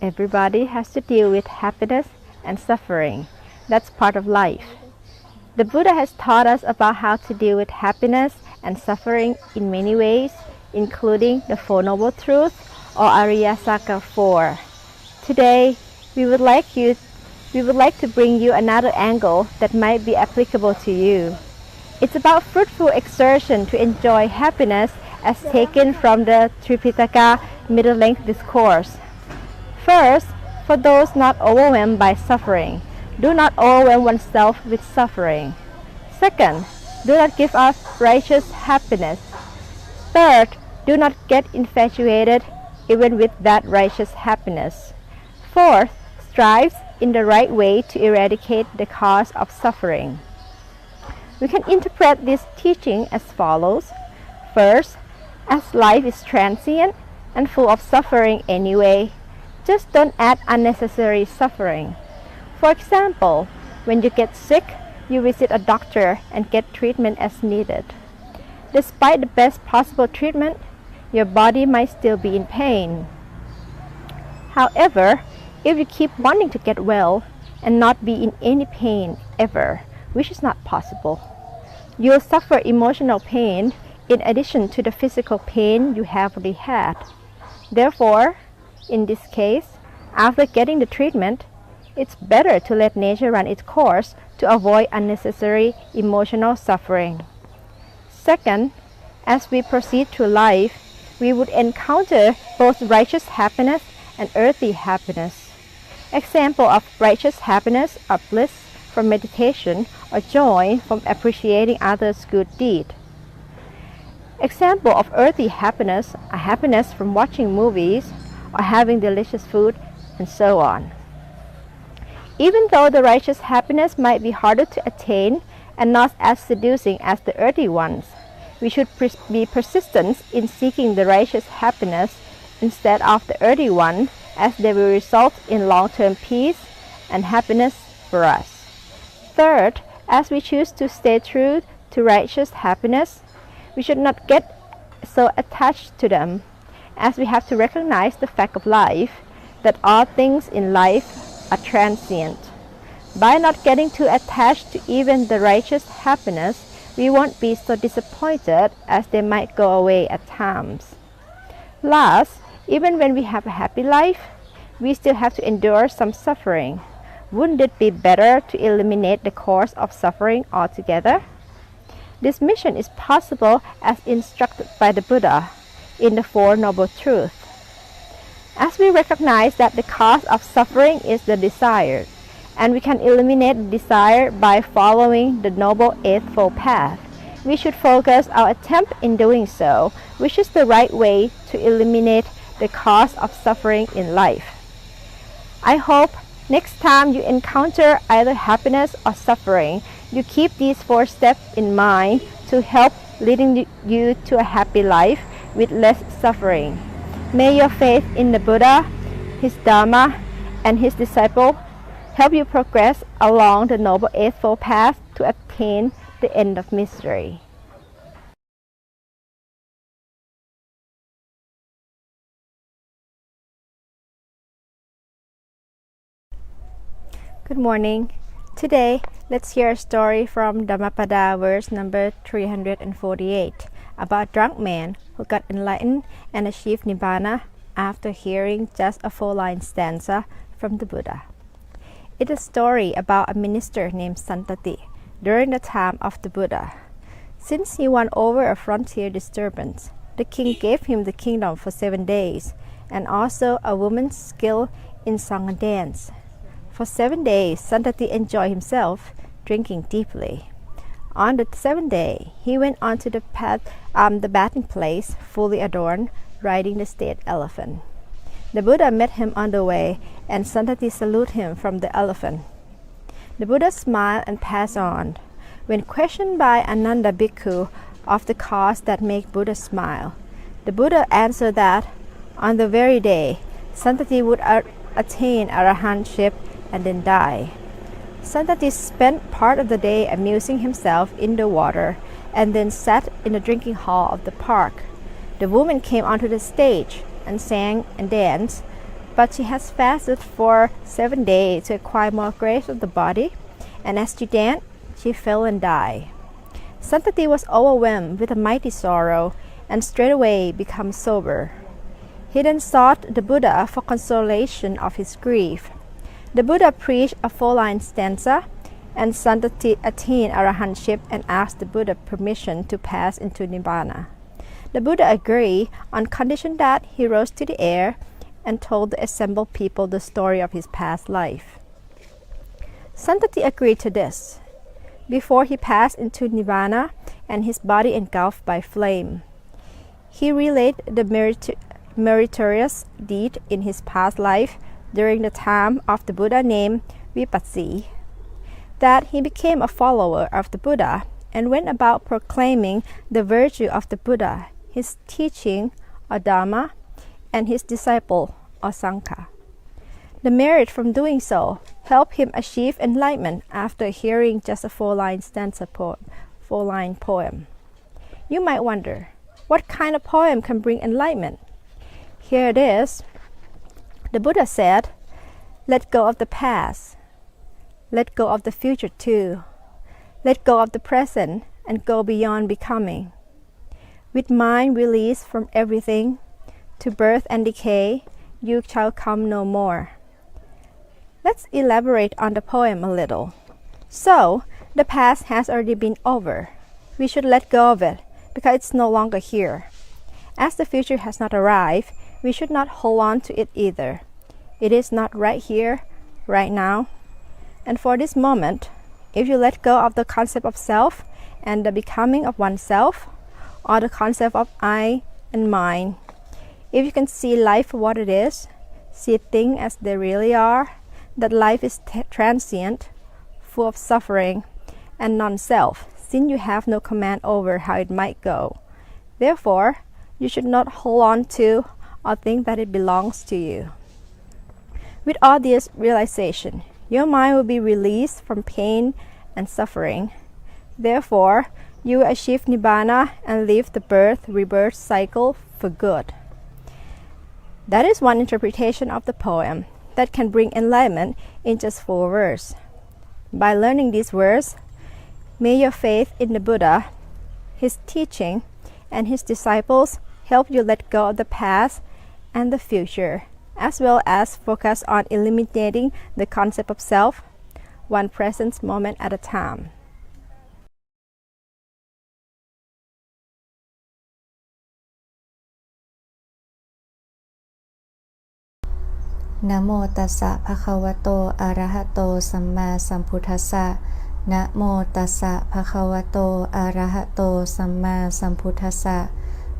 Everybody has to deal with happiness and suffering. That's part of life. The Buddha has taught us about how to deal with happiness and suffering in many ways, including the Four Noble Truths or Arya Saga 4. Today, we would like to bring you another angle that might be applicable to you. It's about fruitful exertion to enjoy happiness as taken from the Tripitaka middle-length discourse. First, for those not overwhelmed by suffering, do not overwhelm oneself with suffering. Second, do not give up righteous happiness. Third, do not get infatuated even with that righteous happiness. Fourth, strive in the right way to eradicate the cause of suffering. We can interpret this teaching as follows. First, as life is transient and full of suffering anyway, just don't add unnecessary suffering. For example, when you get sick, you visit a doctor and get treatment as needed. Despite the best possible treatment, your body might still be in pain. However, if you keep wanting to get well and not be in any pain ever, which is not possible, you'll suffer emotional pain in addition to the physical pain you have already had. Therefore, in this case, after getting the treatment, it's better to let nature run its course to avoid unnecessary emotional suffering. Second, as we proceed through life, we would encounter both righteous happiness and earthly happiness. Examples of righteous happiness are bliss from meditation or joy from appreciating others' good deed. Examples of earthly happiness are happiness from watching movies or having delicious food, and so on. Even though the righteous happiness might be harder to attain and not as seducing as the earthly ones, we should be persistent in seeking the righteous happiness instead of the earthly one, as they will result in long-term peace and happiness for us. Third, as we choose to stay true to righteous happiness, we should not get so attached to them, as we have to recognize the fact of life, that all things in life are transient. By not getting too attached to even the righteous happiness, we won't be so disappointed as they might go away at times. Last, even when we have a happy life, we still have to endure some suffering. Wouldn't it be better to eliminate the cause of suffering altogether? This mission is possible as instructed by the Buddha in the Four Noble Truths. As we recognize that the cause of suffering is the desire, and we can eliminate the desire by following the Noble Eightfold Path, we should focus our attempt in doing so, which is the right way to eliminate the cause of suffering in life. I hope next time you encounter either happiness or suffering, you keep these 4 steps in mind to help leading you to a happy life with less suffering. May your faith in the Buddha, his Dhamma, and his disciple help you progress along the Noble Eightfold Path to attain the end of misery. Good morning. Today, let's hear a story from Dhammapada, verse number 348, about a drunk man who got enlightened and achieved Nibbana after hearing just a 4-line stanza from the Buddha. It is a story about a minister named Santati during the time of the Buddha. Since he won over a frontier disturbance, the king gave him the kingdom for 7 days, and also a woman's skill in song and dance. For 7 days, Santati enjoyed himself, drinking deeply. On the 7th day, he went on to the bathing place, fully adorned, riding the state elephant. The Buddha met him on the way, and Santati saluted him from the elephant. The Buddha smiled and passed on. When questioned by Ananda Bhikkhu of the cause that made Buddha smile, the Buddha answered that on the very day, Santati would attain arahantship and then die. Santati spent part of the day amusing himself in the water and then sat in the drinking hall of the park. The woman came onto the stage and sang and danced, but she has fasted for 7 days to acquire more grace of the body, and as she danced, she fell and died. Santati was overwhelmed with a mighty sorrow and straightway became sober. He then sought the Buddha for consolation of his grief. The Buddha preached a 4-line stanza, and Santati attained arahantship and asked the Buddha permission to pass into Nibbana. The Buddha agreed on condition that he rose to the air and told the assembled people the story of his past life. Santati agreed to this. Before he passed into Nibbana and his body engulfed by flame, he related the meritorious deed in his past life during the time of the Buddha named Vipassi, that he became a follower of the Buddha and went about proclaiming the virtue of the Buddha, his teaching or Dhamma, and his disciple or Sangha. The merit from doing so helped him achieve enlightenment after hearing just a 4-line stanza 4-line poem. You might wonder, what kind of poem can bring enlightenment? Here it is. The Buddha said, "Let go of the past. Let go of the future too. Let go of the present and go beyond becoming. With mind released from everything, to birth and decay, you shall come no more." Let's elaborate on the poem a little. So, the past has already been over. We should let go of it because it's no longer here. As the future has not arrived, we should not hold on to it either. It is not right here, right now. And for this moment, if you let go of the concept of self and the becoming of oneself, or the concept of I and mine, if you can see life for what it is, see things as they really are, that life is transient, full of suffering, and non-self, since you have no command over how it might go. Therefore, you should not hold on to or think that it belongs to you. With all this realization, your mind will be released from pain and suffering. Therefore, you will achieve Nibbana and leave the birth-rebirth cycle for good. That is one interpretation of the poem that can bring enlightenment in just 4 words. By learning these words, may your faith in the Buddha, his teaching, and his disciples help you let go of the past and the future, as well as focus on eliminating the concept of self, one present moment at a time. Namo tassa bhagavato arahato samma sambuddhassa. Namo tassa bhagavato arahato samma sambuddhassa.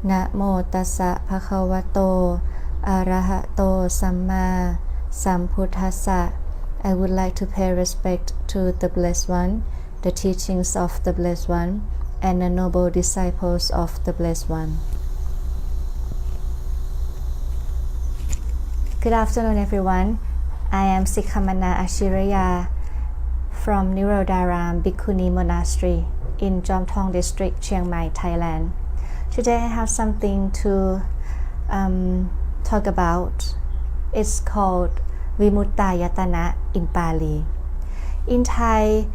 Namo tassa bhagavato arahato samma sambuddhassa. I would like to pay respect to the Blessed One, the teachings of the Blessed One, and the noble disciples of the Blessed One. Good afternoon, everyone. I am Sikhamana Ashiraya from Nirodharam Bhikkhuni Monastery in Jomtong District, Chiang Mai, Thailand. Today I have something to talk about. It's called Vimuttāyatana in Pali. In Thai,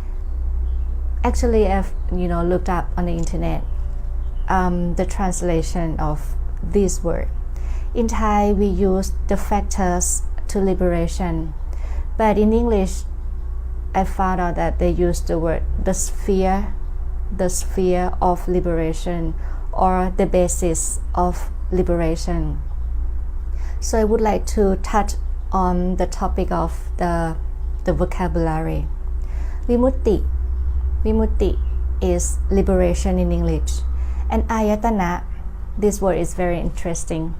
actually I've looked up on the internet the translation of this word. In Thai, we use the factors to liberation, but in English, I found out that they use the word the sphere of liberation, or the basis of liberation. So I would like to touch on the topic of the vocabulary. Vimutti is liberation in English, and ayatana, this word is very interesting.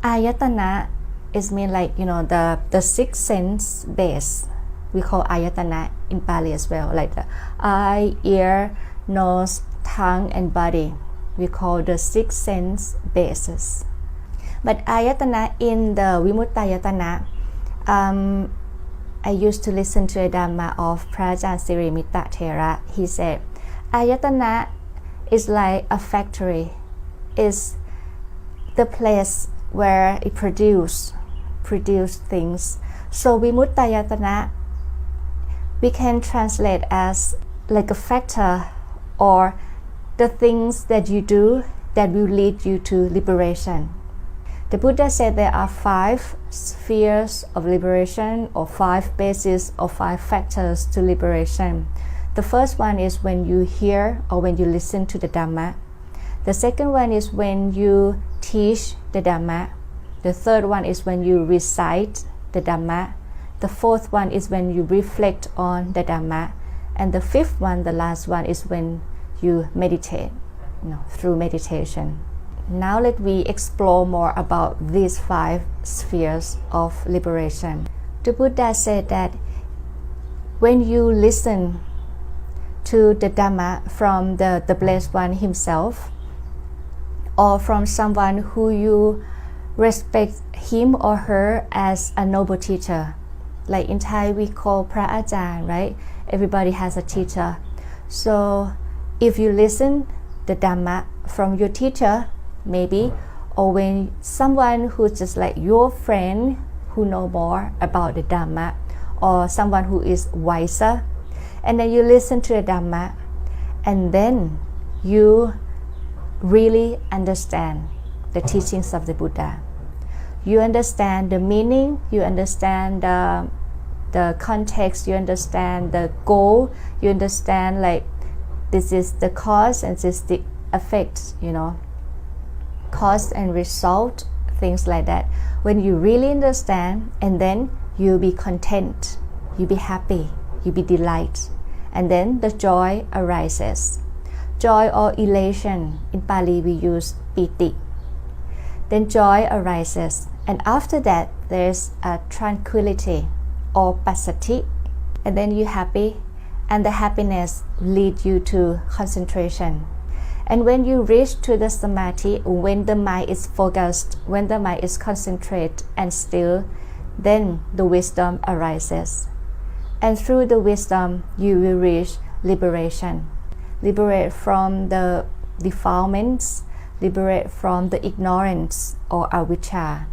Ayatana is mean like the 6 sense base. We call ayatana in Pali as well, like the eye, ear, nose, tongue, and body. We call the 6 sense bases. But ayatana in the Vimuttāyatana, I used to listen to a dhamma of Prajan Sirimitta Thera. He said, ayatana is like a factory, is the place where it produces produce things. So Vimuttāyatana we can translate as like a factor or the things that you do that will lead you to liberation. The Buddha said there are 5 spheres of liberation or 5 bases or 5 factors to liberation. The first one is when you hear or when you listen to the Dhamma. The second one is when you teach the Dhamma. The third one is when you recite the Dhamma. The fourth one is when you reflect on the Dhamma. And the fifth one, the last one, is when you meditate, through meditation. Now let we explore more about these 5 spheres of liberation. The Buddha said that when you listen to the Dhamma from the Blessed One himself, or from someone who you respect him or her as a noble teacher. Like in Thai we call Pra Ajahn, right? Everybody has a teacher. So if you listen the Dhamma from your teacher, maybe, or when someone who's just like your friend who know more about the Dhamma, or someone who is wiser, and then you listen to the Dhamma, and then you really understand the teachings of the Buddha. You understand the meaning, you understand the context, you understand the goal, you understand like this is the cause and this is the effect, cause and result, things like that. When you really understand, and then you be content, you be happy, you be delight, and then the joy arises. Joy or elation, in Pali we use piti. Then joy arises, and after that there's a tranquility or passathi, and then you're happy, and the happiness leads you to concentration. And when you reach to the samadhi, when the mind is focused, when the mind is concentrated and still, then the wisdom arises. And through the wisdom, you will reach liberation. Liberate from the defilements, liberate from the ignorance or avijja.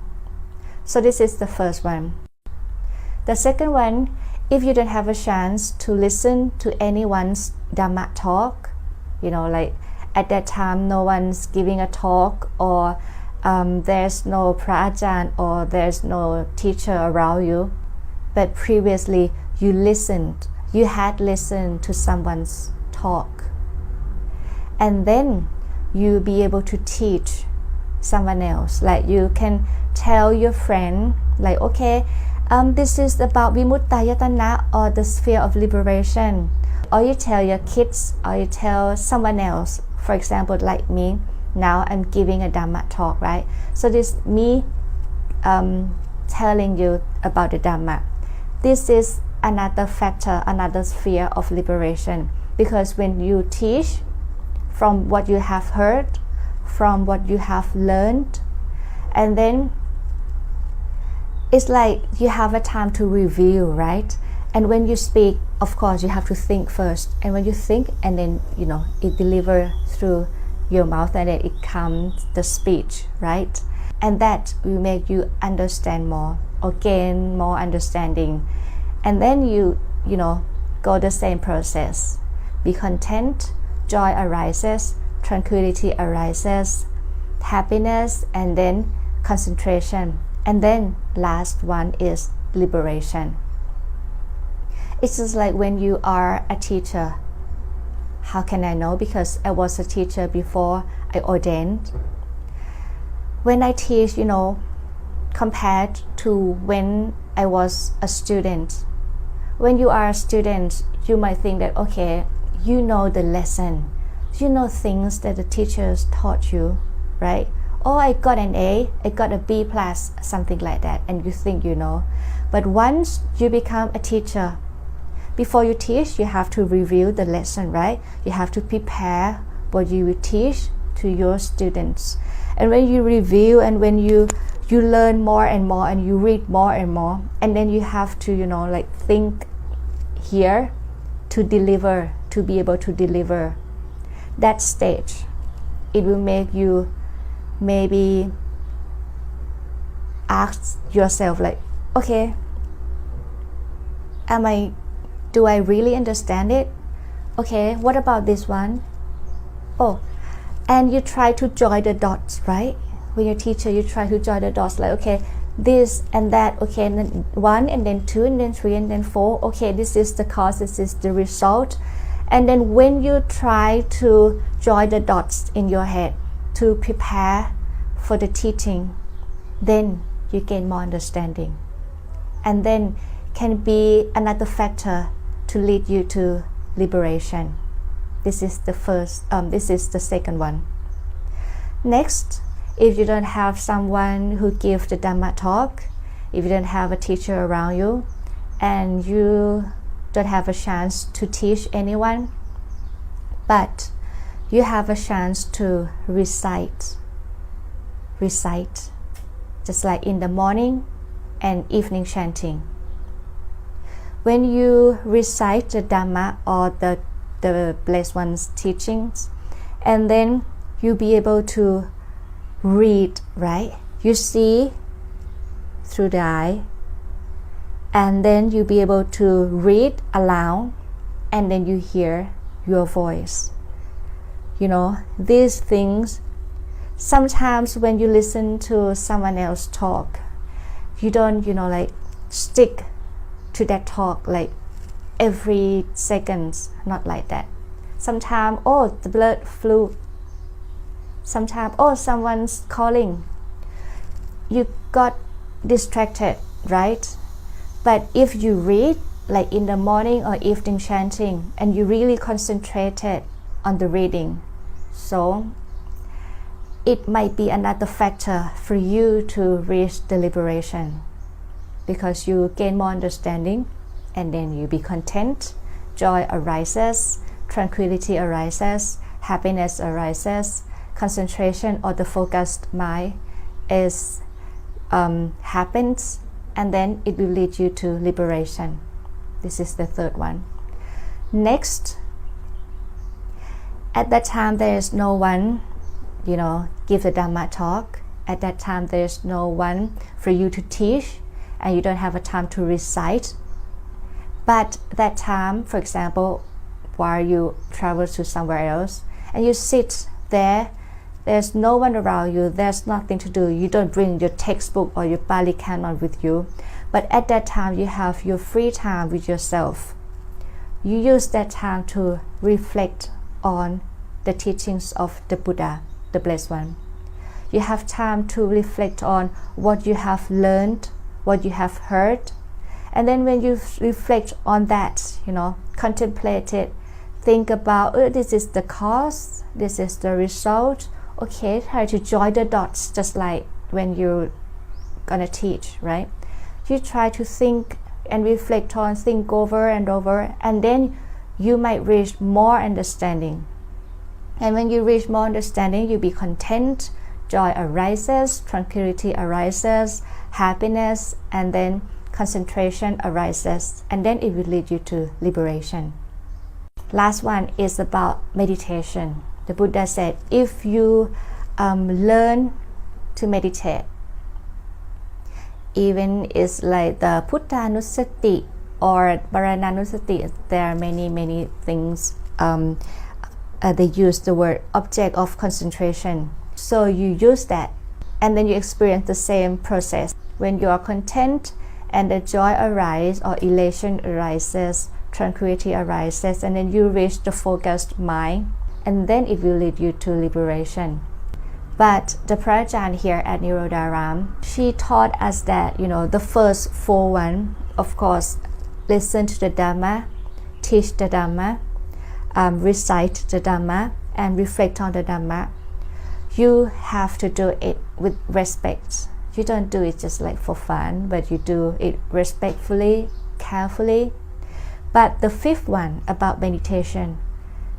So this is the first one. The second one, if you don't have a chance to listen to anyone's Dhamma talk, like at that time no one's giving a talk, or there's no Pra Ajahn or there's no teacher around you, but previously you had listened to someone's talk, and then you be able to teach someone else. Like you can tell your friend, like, okay, this is about Vimuttāyatana or the sphere of liberation. Or you tell your kids, or you tell someone else. For example, like me, now I'm giving a Dhamma talk, right? So this me telling you about the Dhamma. This is another factor, another sphere of liberation. Because when you teach from what you have heard, from what you have learned, and then it's like you have a time to review, right? And when you speak, of course, you have to think first. And when you think, and then, it delivers through your mouth, and then it comes the speech, right? And that will make you understand more, or gain more understanding. And then you go the same process. Be content, joy arises, tranquility arises, happiness, and then concentration. And then last one is liberation. It's just like when you are a teacher. How can I know? Because I was a teacher before I ordained. When I teach, compared to when I was a student. When you are a student, you might think that, okay, you know the lesson. You know things that the teachers taught you, right? Oh, I got an A, I got a B+, something like that, and you think you know. But once you become a teacher, before you teach, you have to review the lesson, right? You have to prepare what you will teach to your students. And when you review, and when you learn more and more, and you read more and more, and then you have to, think here to deliver, to be able to deliver. That stage, it will make you maybe ask yourself like, okay, do I really understand it? Okay, what about this one? Oh, and you try to join the dots, right? When you're a teacher, you try to join the dots, like, okay, this and that, okay, and then 1 and then 2 and then 3 and then 4, okay, this is the cause, this is the result. And then when you try to join the dots in your head to prepare for the teaching, then you gain more understanding, and then can be another factor to lead you to liberation. This is the second one. Next, if you don't have someone who gives the Dhamma talk, if you don't have a teacher around you, and you don't have a chance to teach anyone, but you have a chance to recite, just like in the morning and evening chanting. When you recite the Dhamma or the Blessed One's teachings, and then you'll be able to read, right? You see through the eye, and then you'll be able to read aloud, and then you hear your voice. You know, these things, sometimes when you listen to someone else talk, you don't, like stick to that talk like every seconds, not like that. Sometimes, oh, the blood flew. Sometimes, oh, someone's calling. You got distracted, right? But if you read, like in the morning or evening chanting, and you really concentrated on the reading, so it might be another factor for you to reach the liberation, because you gain more understanding, and then you be content, joy arises, tranquility arises, happiness arises, concentration or the focused mind is happens, and then it will lead you to liberation. This is the third one. Next, at that time there is no one, give the Dhamma talk. At that time there is no one for you to teach, and you don't have a time to recite. But that time, for example, while you travel to somewhere else and you sit there, there's no one around you, there's nothing to do, you don't bring your textbook or your Pali Canon with you, but at that time you have your free time with yourself. You use that time to reflect on the teachings of the Buddha, the Blessed One. You have time to reflect on what you have learned, what you have heard, and then when you reflect on that, contemplate it, think about, this is the cause, this is the result. Okay, try to join the dots, just like when you're gonna teach, right? You try to think and reflect on, think over and over, and then you might reach more understanding. And when you reach more understanding, you'll be content, joy arises, tranquility arises, happiness, and then concentration arises, and then it will lead you to liberation. Last one is about meditation. The Buddha said, if you learn to meditate, even it's like the Puttanusati or Marananusati, there are many things. They use the word object of concentration. So you use that, and then you experience the same process. When you are content and the joy arises or elation arises, tranquility arises, and then you reach the focused mind, and then it will lead you to liberation. But the Prajan here at Nirodharam, she taught us that, the first 4 one, of course, listen to the Dhamma, teach the Dhamma, recite the Dhamma, and reflect on the Dhamma. You have to do it with respect. You don't do it just like for fun, but you do it respectfully, carefully. But the 5th one, about meditation,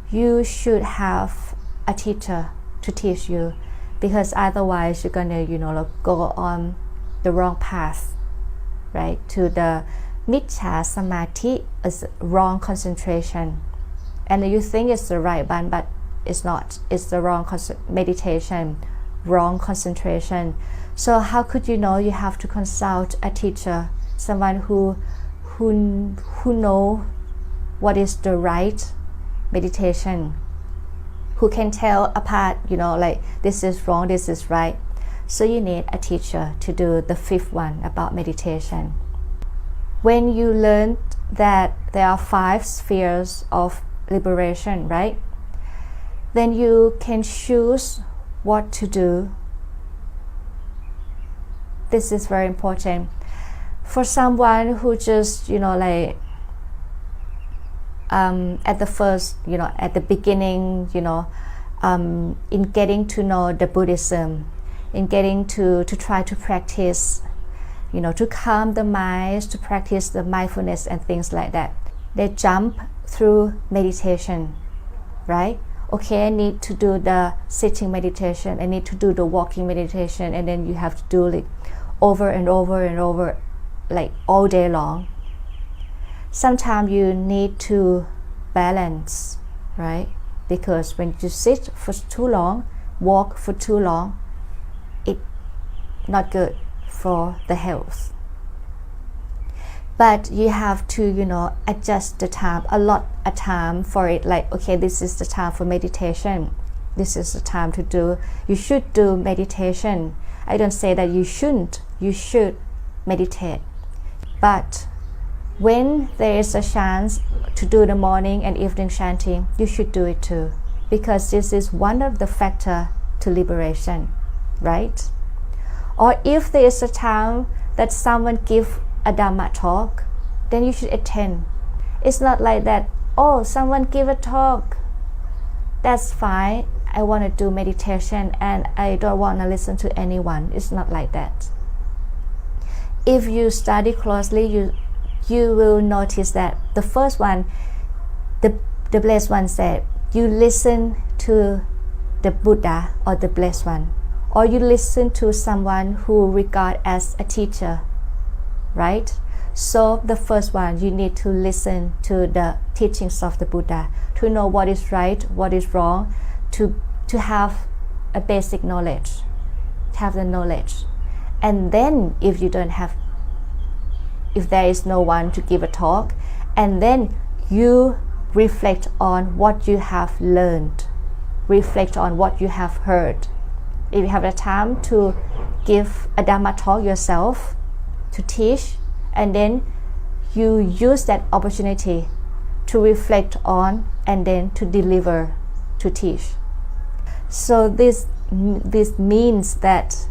you should have a teacher to teach you, because otherwise you're gonna go on the wrong path, right? To the Miccha Samadhi, is wrong concentration, and you think it's the right one, but it's not. It's the wrong meditation, wrong concentration. So how could you know? You have to consult a teacher, someone who know what is the right meditation, who can tell apart, like this is wrong, this is right. So you need a teacher to do the fifth one about meditation. When you learn that there are 5 spheres of liberation, right? Then you can choose what to do. This is very important. For someone who just, at the first, at the beginning, in getting to know the Buddhism, in getting to try to practice, to calm the mind, to practice the mindfulness and things like that. They jump through meditation, right? Okay, I need to do the sitting meditation, I need to do the walking meditation, and then you have to do it over and over and over, like all day long. Sometimes you need to balance, right? Because when you sit for too long, walk for too long, it's not good for the health. But you have to, adjust the time, allot a time for it. Like, okay, this is the time for meditation. This is the time to do. You should do meditation. I don't say that you shouldn't. You should meditate. But when there is a chance to do the morning and evening chanting, you should do it too, because this is one of the factors to liberation, right? Or if there is a time that someone give a Dhamma talk, then you should attend. It's not like that, oh, someone give a talk, that's fine, I want to do meditation and I don't want to listen to anyone. It's not like that. If you study closely, you will notice that the first one, the blessed one said, you listen to the Buddha or the blessed one, or you listen to someone who regard as a teacher, right? So the first one, you need to listen to the teachings of the Buddha to know what is right, what is wrong, to have a basic knowledge, to have the knowledge. And then if there is no one to give a talk, and then you reflect on what you have learned, reflect on what you have heard. If you have the time to give a Dhamma talk yourself, to teach, and then you use that opportunity to reflect on and then to deliver, to teach. So this means that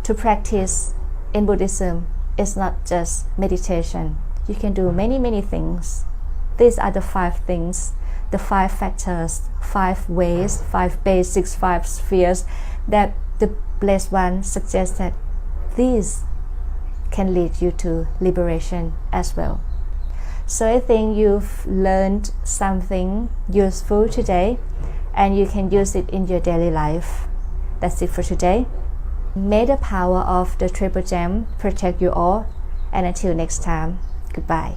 to practice in Buddhism is not just meditation. You can do many things. These are the 5 things, the 5 factors, 5 ways, 5 basics, 5 spheres that the Blessed One suggests that these can lead you to liberation as well. So I think you've learned something useful today and you can use it in your daily life. That's it for today. May the power of the Triple Gem protect you all, and until next time, goodbye.